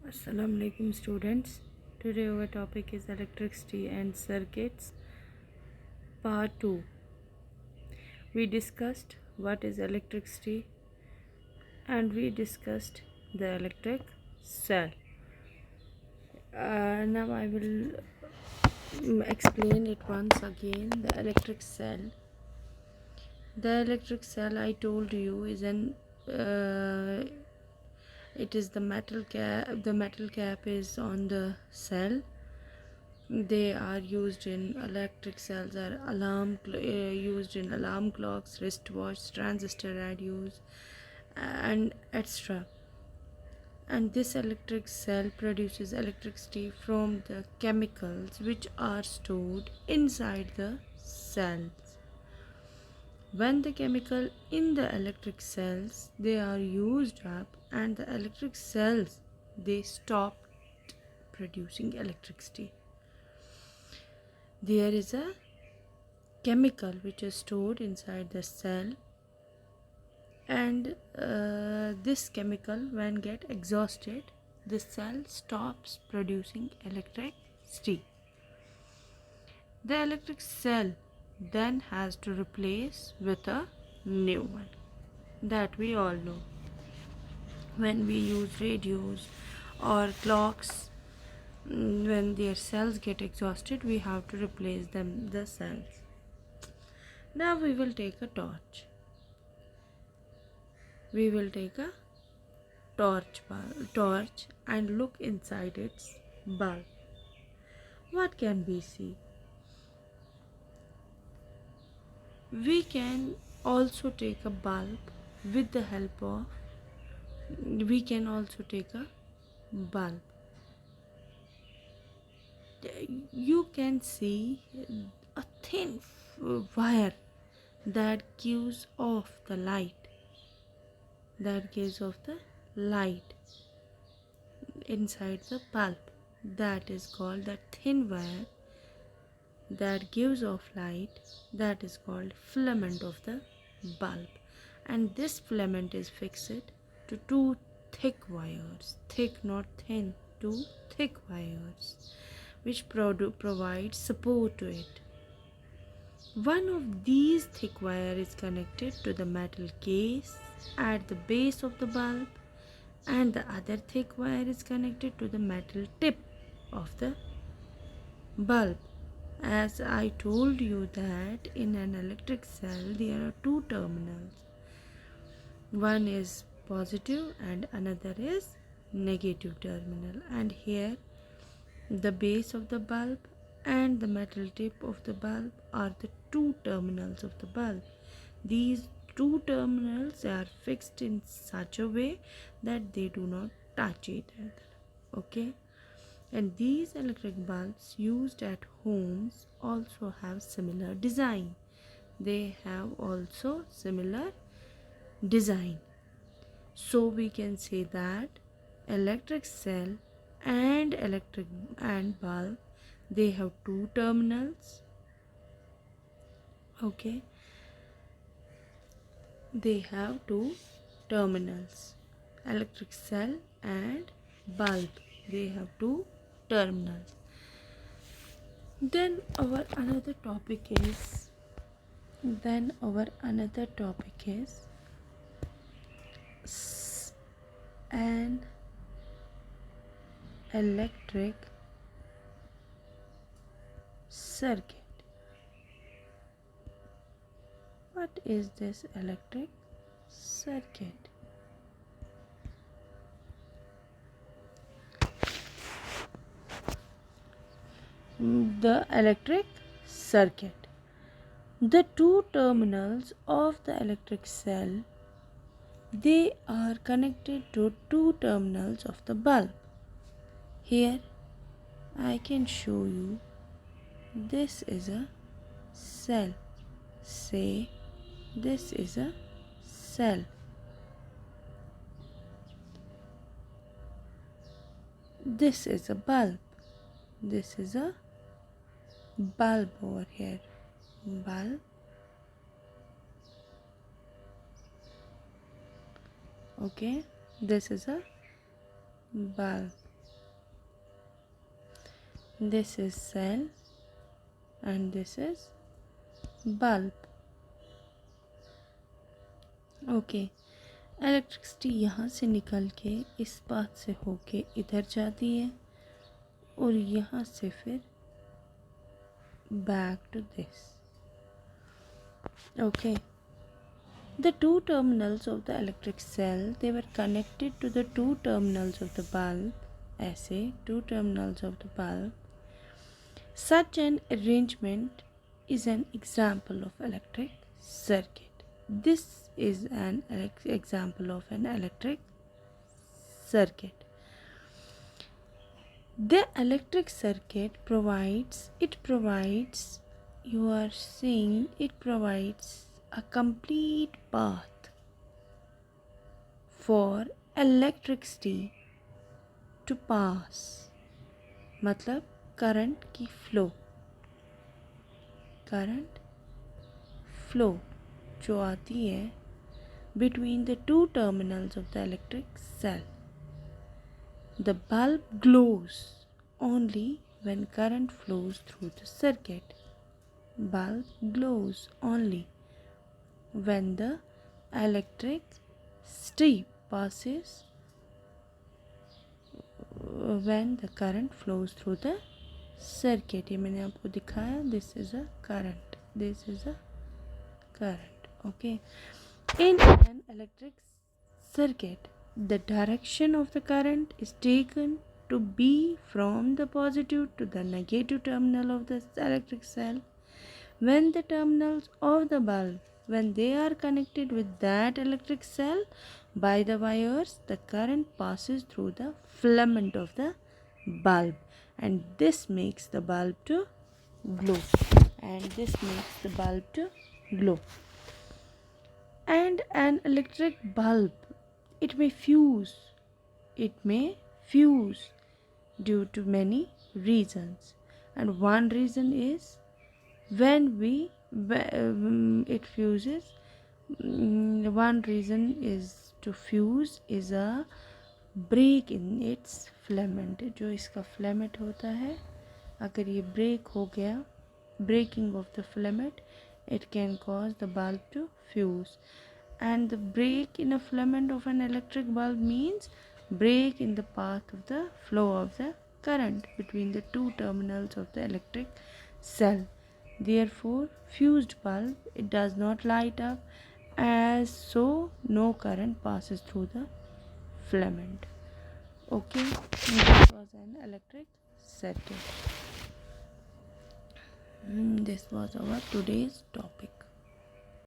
Assalamu alaikum students. Today our topic is electricity and circuits part 2. We discussed what is electricity and we discussed the electric cell. Now I will explain it once again. The electric cell. The electric cell I told you is it is the metal cap. The metal cap is on the cell. They are used in electric cells are used in alarm clocks, wristwatch, transistor radios, and etc. And this electric cell produces electricity from the chemicals which are stored inside the cells. When the chemical in the electric cells they are used up and the electric cells they stop producing electricity. There is a chemical which is stored inside the cell, and this chemical when get exhausted the cell stops producing electricity. The electric cell then has to replace with a new one. That we all know. When we use radios or clocks, when their cells get exhausted we have to replace the cells. Now we will take a torch. We will take a torch and look inside its bulb. What can we see? We can also take a bulb with the help of. We can also take a bulb. You can see a thin wire that gives off the light. Inside the bulb. That is called the thin wire that gives off light. That is called filament of the bulb, and this filament is fixed to two thick wires, thick not thin, two thick wires which provide support to it. One of these thick wire is connected to the metal case at the base of the bulb, and the other thick wire is connected to the metal tip of the bulb. As I told you that in an electric cell there are two terminals. One is positive and another is negative terminal, and here the base of the bulb and the metal tip of the bulb are the two terminals of the bulb. These two terminals are fixed in such a way that they do not touch each other. Okay, and these electric bulbs used at homes also have similar design. They have also similar design. So we can say that electric cell and bulb they have two terminals. Okay, they have two terminals. Electric cell and bulb they have two terminals. Then our another topic is an electric circuit. What is this electric circuit? The electric circuit. The two terminals of the electric cell they are connected to two terminals of the bulb. Here I can show you. This is a cell. Say this is a cell. This is a bulb. This is a bulb over here. Bulb. Okay, this is a bulb. This is cell and this is bulb. Okay, electricity यहाँ से निकल के इस path से होके इधर जाती है और यहाँ से फिर back to this. Okay, the two terminals of the electric cell, they were connected to the two terminals of the bulb. ऐसे two terminals of the bulb. Such an arrangement is an example of electric circuit. This is an example of an electric circuit. The electric circuit provides, you are seeing, it provides a complete path for electricity to pass. मतलब current की flow जो आती है between the two terminals of the electric cell. The bulb glows only when current flows through the circuit. Bulb glows only when the electricity passes, when the current flows through the circuit. ये मैंने आपको दिखाया. This is a current. This is a current. Okay. In an electric circuit, the direction of the current is taken to be from the positive to the negative terminal of the electric cell. When the terminals of the bulb, when they are connected with that electric cell by the wires, the current passes through the filament of the bulb, and this makes the bulb to glow. And an electric bulb, it may fuse due to many reasons, and one reason is when it fuses. One reason is to fuse is a break in its filament. जो इसका filament होता है, अगर ये break हो गया, breaking of the filament, it can cause the bulb to fuse. And the break in a filament of an electric bulb means break in the path of the flow of the current between the two terminals of the electric cell. Therefore, fused bulb, it does not light up, as so no current passes through the filament. Okay, this was an electric circuit. This was our today's topic.